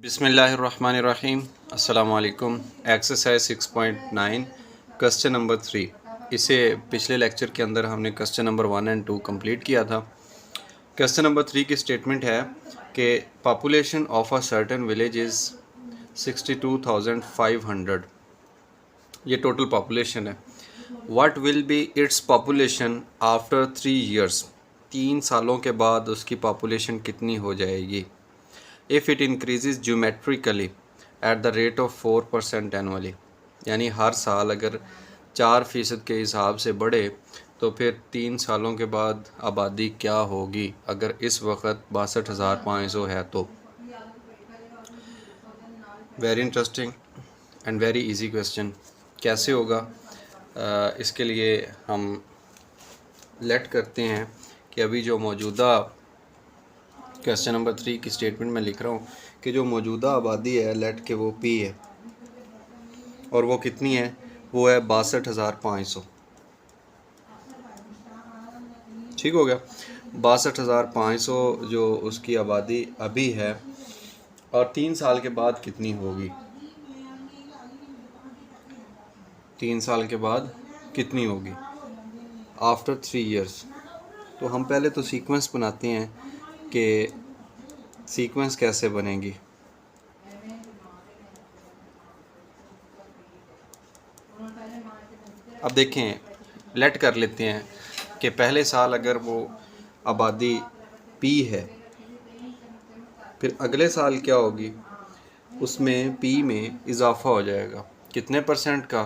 बिस्मिल्लाहिर्रहमानिर्रहीम अस्सलाम वालेकुम। Exercise 6.9 question number 3। इसे पिछले लेक्चर के अंदर हमने क्वेश्चन नंबर 1 एंड 2 कंप्लीट किया था। क्वेश्चन नंबर 3 की स्टेटमेंट है कि population of a certain village is 62,500। ये टोटल पॉपुलेशन है। What will be its population after 3 years. 3 सालों के बाद उसकी पॉपुलेशन कितनी हो जाएगी। If it increase geometrically at the rate of 4% annually, यानी हर साल अगर 4% के हिसाब से बढ़े तो फिर 3 सालों के बाद आबादी क्या होगी अगर इस वक्त 62,500 है तो। Very interesting and very easy question. कैसे होगा इसके लिए हम लेट करते हैं कि अभी जो मौजूदा क्वेश्चन नंबर 3 की स्टेटमेंट में लिख रहा हूँ कि जो मौजूदा आबादी है लेट के वो पी है और वो कितनी है, वो है 62,500। ठीक हो गया। 62,500 जो उसकी आबादी अभी है और 3 साल के बाद कितनी होगी। 3 साल के बाद कितनी होगी आफ्टर 3 ईयर्स। तो हम पहले तो सीक्वेंस बनाते हैं कि सीक्वेंस कैसे बनेगी। अब देखें, लेट कर लेते हैं कि पहले साल अगर वो आबादी पी है, फिर अगले साल क्या होगी, उसमें पी में इजाफा हो जाएगा। कितने परसेंट का?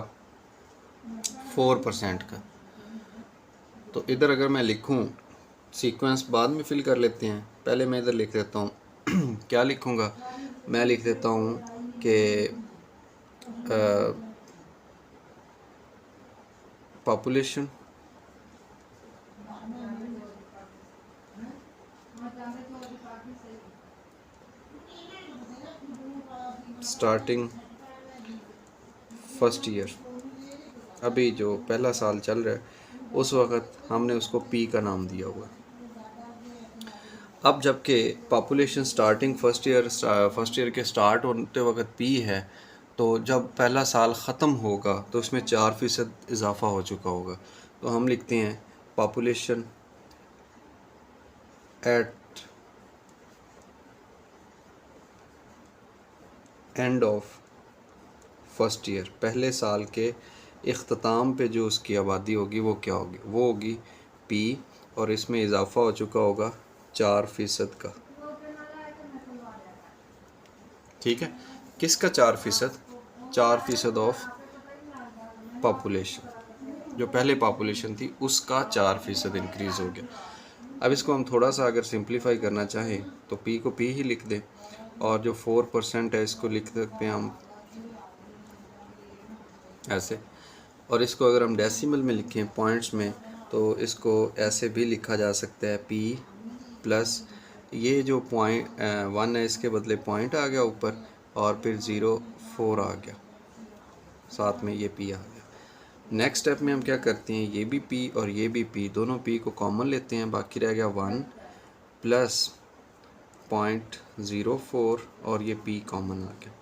4% का। तो इधर अगर मैं लिखूं, सीक्वेंस बाद में फिल कर लेते हैं, पहले मैं इधर लिख देता हूँ क्या लिखूँगा, मैं लिख देता हूँ कि पॉपुलेशन स्टार्टिंग फर्स्ट ईयर। अभी जो पहला साल चल रहा है उस वक़्त हमने उसको पी का नाम दिया हुआ। अब जबकि पॉपुलेशन स्टार्टिंग फर्स्ट ईयर के स्टार्ट होते वक्त पी है, तो जब पहला साल ख़त्म होगा तो उसमें 4% इजाफा हो चुका होगा। तो हम लिखते हैं population at end of first year, पहले साल के इख्तिताम पे जो उसकी आबादी होगी वो क्या होगी, वो होगी पी और इसमें इजाफा हो चुका होगा 4% का। ठीक है, किसका 4%? 4% ऑफ पॉपुलेशन, जो पहले पॉपुलेशन थी उसका 4% इंक्रीज़ हो गया। अब इसको हम थोड़ा सा अगर सिंप्लीफाई करना चाहें तो पी को पी ही लिख दें और जो 4% है इसको लिख सकते हैं हम ऐसे। और इसको अगर हम डेसिमल में लिखें पॉइंट्स में तो इसको ऐसे भी लिखा जा सकता है पी प्लस ये जो पॉइंट 1 है इसके बदले पॉइंट आ गया ऊपर और फिर 0.4 आ गया, साथ में ये पी आ गया। नेक्स्ट स्टेप में हम क्या करते हैं, ये भी पी और ये भी पी, दोनों पी को कॉमन लेते हैं, बाकी रह गया 1 प्लस 0.04 और ये पी कॉमन आ गया।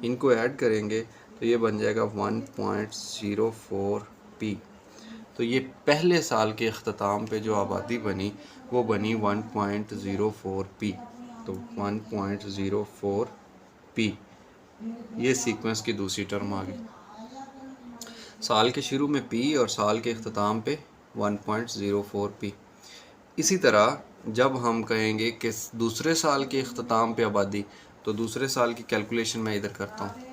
इनको ऐड करेंगे तो ये बन जाएगा 1.04 पी। तो ये पहले साल के अख्ताम पे जो आबादी बनी वो बनी 1.04 पी। तो 1.04 पी ये सीक्वेंस की दूसरी टर्म आ गई। साल के शुरू में पी और साल के अख्ताम पे 1.04 पी। इसी तरह जब हम कहेंगे कि दूसरे साल के अख्ताम पे आबादी, तो दूसरे साल की कैलकुलेशन मैं इधर करता हूँ।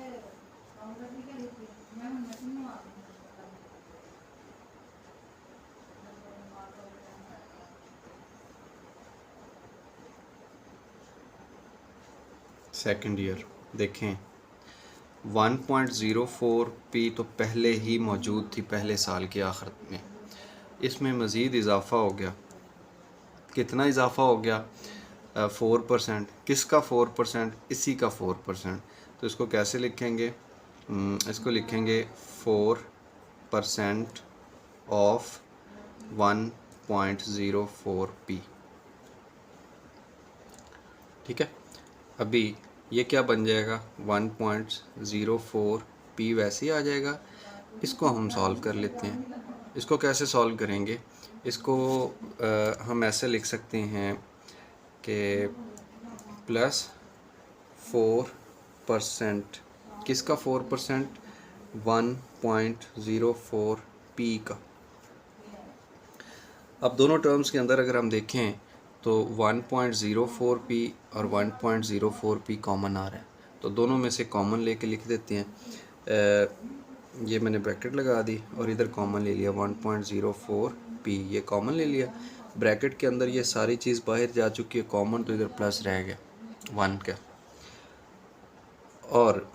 सेकेंड ईयर देखें 1.04 पी तो पहले ही मौजूद थी पहले साल के आखिर में, इसमें मज़ीद इजाफ़ा हो गया। कितना इजाफ़ा हो गया? 4%। किसका 4%? इसी का 4%। तो इसको कैसे लिखेंगे? इसको लिखेंगे 4% ऑफ 1.04 पी। ठीक है, अभी ये क्या बन जाएगा 1.04 p वैसे ही आ जाएगा। इसको हम सॉल्व कर लेते हैं। इसको कैसे सॉल्व करेंगे? इसको हम ऐसे लिख सकते हैं कि +4% किसका 4%? 1.04 p का। अब दोनों टर्म्स के अंदर अगर हम देखें तो 1.04 p और 1.04 p कॉमन आ रहा है, तो दोनों में से कॉमन लेके लिख देते हैं। ये मैंने ब्रैकेट लगा दी और इधर कॉमन ले लिया 1.04 p, ये कॉमन ले लिया। ब्रैकेट के अंदर ये सारी चीज़ बाहर जा चुकी है कॉमन, तो इधर प्लस रह गया 1 का, और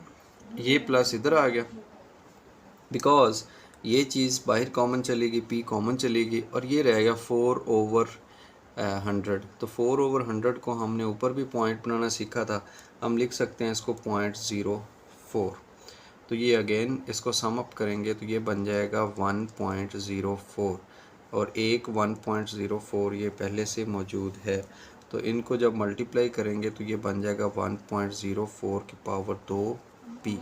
ये प्लस इधर आ गया बिकॉज ये चीज़ बाहर कॉमन चलेगी, p कॉमन चलेगी, और ये रहेगा 4/100। तो 4/100 को हमने ऊपर भी पॉइंट बनाना सीखा था, हम लिख सकते हैं इसको 0.04। तो ये अगेन इसको सम अप करेंगे तो ये बन जाएगा 1.04, और एक 1.04 ये पहले से मौजूद है, तो इनको जब मल्टीप्लाई करेंगे तो ये बन जाएगा 1.04 की पावर 2p।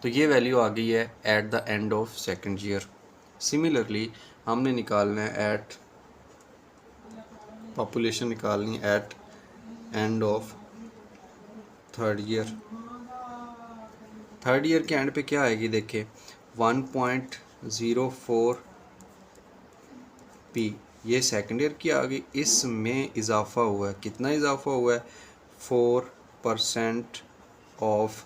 तो ये वैल्यू आ गई है at the end of second year. Similarly हमने निकालना है एट पॉपुलेशन निकालनी at end of third year. Third year के एंड पे क्या आएगी? देखिए 1.04 p, ये सेकेंड ईयर की आ गई। इसमें इजाफा हुआ है, कितना इजाफा हुआ है? 4% ऑफ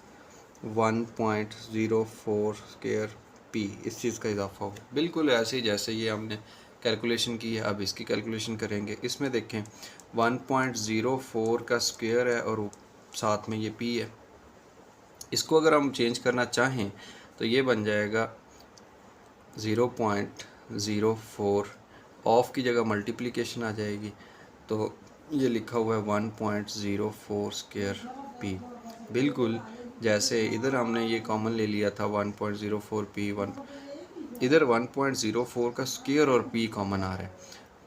1.04 स्क्वायर p, इस चीज़ का इजाफा हुआ। बिल्कुल ऐसे ही जैसे ये हमने कैलकुलेशन की है, अब इसकी कैलकुलेशन करेंगे। इसमें देखें 1.04 का स्क्वायर है और साथ में ये p है। इसको अगर हम चेंज करना चाहें तो ये बन जाएगा 0.04, ऑफ की जगह मल्टीप्लिकेशन आ जाएगी, तो ये लिखा हुआ है 1.04 स्क्वायर p। बिल्कुल जैसे इधर हमने ये कॉमन ले लिया था 1.04 p, इधर 1.04 का स्क्वायर और p कॉमन आ रहा है,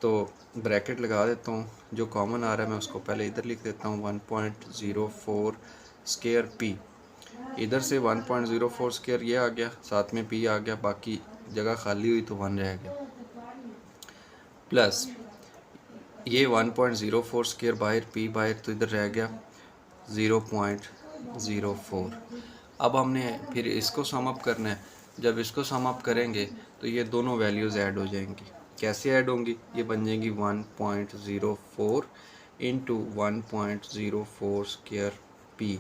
तो ब्रैकेट लगा देता हूँ। जो कॉमन आ रहा है मैं उसको पहले इधर लिख देता हूँ 1.04 स्क्वायर p। इधर से 1.04 स्क्वायर ये आ गया, साथ में p आ गया, बाकी जगह खाली हुई तो 1 रह गया, प्लस ये 1.04 स्क्वायर बाहर, p बाहर, तो इधर रह गया 0.04। अब हमने फिर इसको सम अप करना है। जब इसको सम अप करेंगे तो ये दोनों वैल्यूज़ ऐड हो जाएंगी। कैसे ऐड होंगी? ये बन जाएंगी 1.04 इंटू 1.04 स्क्वायर p।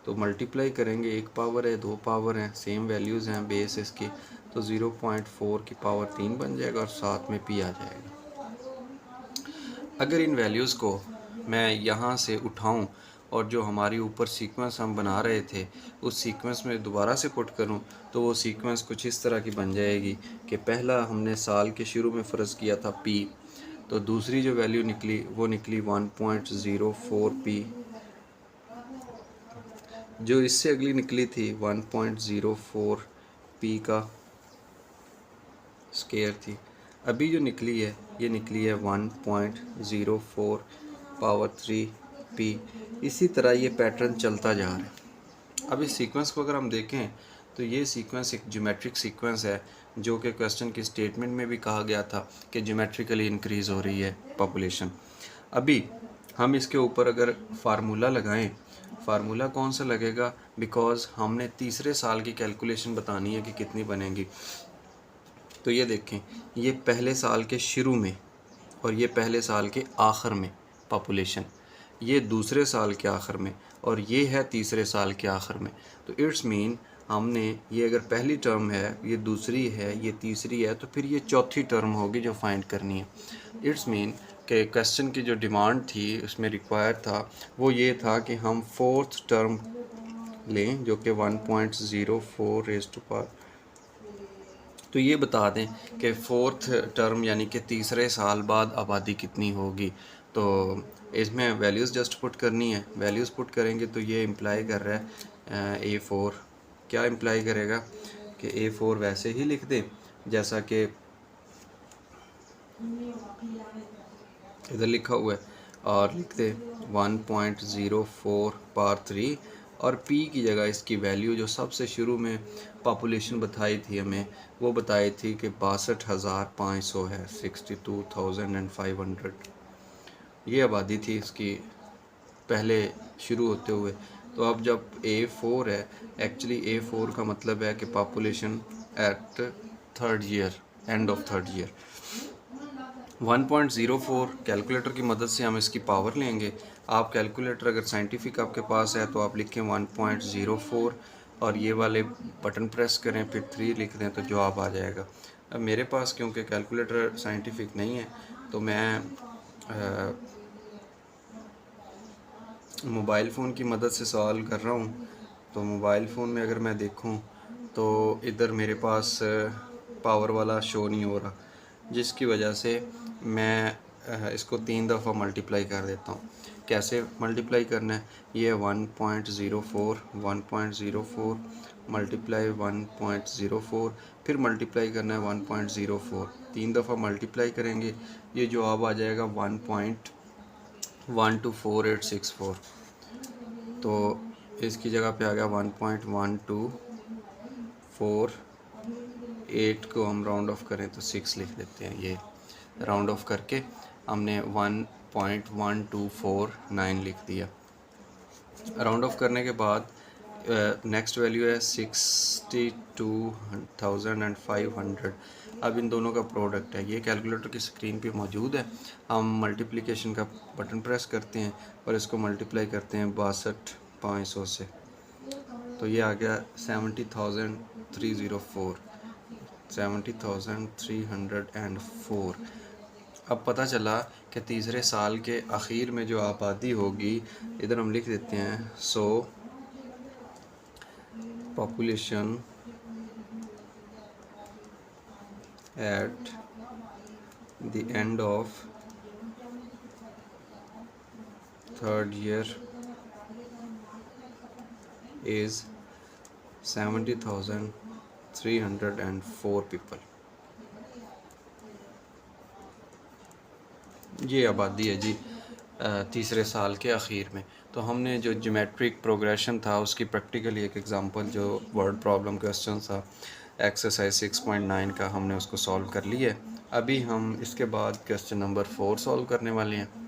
तो मल्टीप्लाई करेंगे, एक पावर है, दो पावर हैं, सेम वैल्यूज़ हैं बेस इसकी, तो 0.4 की पावर 3 बन जाएगा और साथ में p आ जाएगा। अगर इन वैल्यूज़ को मैं यहाँ से उठाऊँ और जो हमारी ऊपर सीक्वेंस हम बना रहे थे उस सीक्वेंस में दोबारा से पुट करूँ, तो वो सीक्वेंस कुछ इस तरह की बन जाएगी कि पहला हमने साल के शुरू में फ़र्ज़ किया था p, तो दूसरी जो वैल्यू निकली वो निकली 1.04 p, जो इससे अगली निकली थी 1.04 p का स्क्वायर थी। अभी जो निकली है ये निकली है 1.04 पावर 3 p। इसी तरह ये पैटर्न चलता जा रहा है। अब इस सीक्वेंस को अगर हम देखें तो ये सीक्वेंस एक ज्योमेट्रिक सीक्वेंस है, जो कि क्वेश्चन की स्टेटमेंट में भी कहा गया था कि ज्योमेट्रिकली इंक्रीज़ हो रही है पॉपुलेशन। अभी हम इसके ऊपर अगर फार्मूला लगाएं, फार्मूला कौन सा लगेगा? बिकॉज़ हमने तीसरे साल की कैलकुलेशन बतानी है कि कितनी बनेगी। तो ये देखें, ये पहले साल के शुरू में और ये पहले साल के आखिर में पॉपुलेशन, ये दूसरे साल के आखिर में, और ये है तीसरे साल के आखिर में। तो इट्स मीन हमने ये अगर पहली टर्म है, ये दूसरी है, ये तीसरी है, तो फिर ये चौथी टर्म होगी जो फाइंड करनी है। इट्स मीन कि क्वेश्चन की जो डिमांड थी उसमें रिक्वायर था वो ये था कि हम फोर्थ टर्म लें जो कि 1.04 रेज़ टू पावर। तो ये बता दें कि फोर्थ टर्म यानी कि तीसरे साल बाद आबादी कितनी होगी। तो इसमें वैल्यूज़ जस्ट पुट करनी है। वैल्यूज़ पुट करेंगे तो ये इम्प्लाई कर रहा है A4, क्या इम्प्लाई करेगा कि A4 वैसे ही लिख दें जैसा कि इधर लिखा हुआ है, और लिख दें 1.04/3 और p की जगह इसकी वैल्यू जो सबसे शुरू में पॉपुलेशन बताई थी हमें, वो बताई थी कि 62,500 है, 62,500 ये आबादी थी इसकी पहले शुरू होते हुए। तो अब जब A4 है, एक्चुअली A4 का मतलब है कि population at third year, and of third year. 1.04 calculator की मदद से हम इसकी पावर लेंगे। आप कैलकुलेटर अगर साइंटिफिक आपके पास है तो आप लिखें 1.04 और ये वाले बटन प्रेस करें, फिर 3 लिख दें तो जवाब आ जाएगा। अब मेरे पास क्योंकि कैलकुलेटर साइंटिफिक नहीं है तो मैं मोबाइल फ़ोन की मदद से सॉल्व कर रहा हूँ। तो मोबाइल फ़ोन में अगर मैं देखूँ तो इधर मेरे पास पावर वाला शो नहीं हो रहा, जिसकी वजह से मैं इसको 3 दफ़ा मल्टीप्लाई कर देता हूँ। कैसे मल्टीप्लाई करना है, ये 1.04 मल्टीप्लाई 1.04, फिर मल्टीप्लाई करना है 1.04, 3 दफ़ा मल्टीप्लाई करेंगे, ये जवाब आ जाएगा 1.124864। तो इसकी जगह पे आ गया 1.1248 को हम राउंड ऑफ करें तो 6 लिख देते हैं। ये राउंड ऑफ करके हमने 1.1249 लिख दिया। राउंड ऑफ करने के बाद नेक्स्ट वैल्यू है 62,500। अब इन दोनों का प्रोडक्ट है, ये कैलकुलेटर की स्क्रीन पे मौजूद है। हम मल्टीप्लिकेशन का बटन प्रेस करते हैं और इसको मल्टीप्लाई करते हैं 62,500 से, तो ये आ गया 70,304, 70,304। अब पता चला कि तीसरे साल के आखिर में जो आबादी होगी, इधर हम लिख देते हैं, सो population at the end of third year is 70,304 people. ये आबादी है जी तीसरे साल के आखिर में। तो हमने जो ज्योमेट्रिक प्रोग्रेशन था उसकी प्रैक्टिकली एक एग्जांपल जो वर्ड प्रॉब्लम क्वेश्चन था एक्सरसाइज 6.9 का, हमने उसको सॉल्व कर लिया है। अभी हम इसके बाद क्वेश्चन नंबर 4 सॉल्व करने वाले हैं।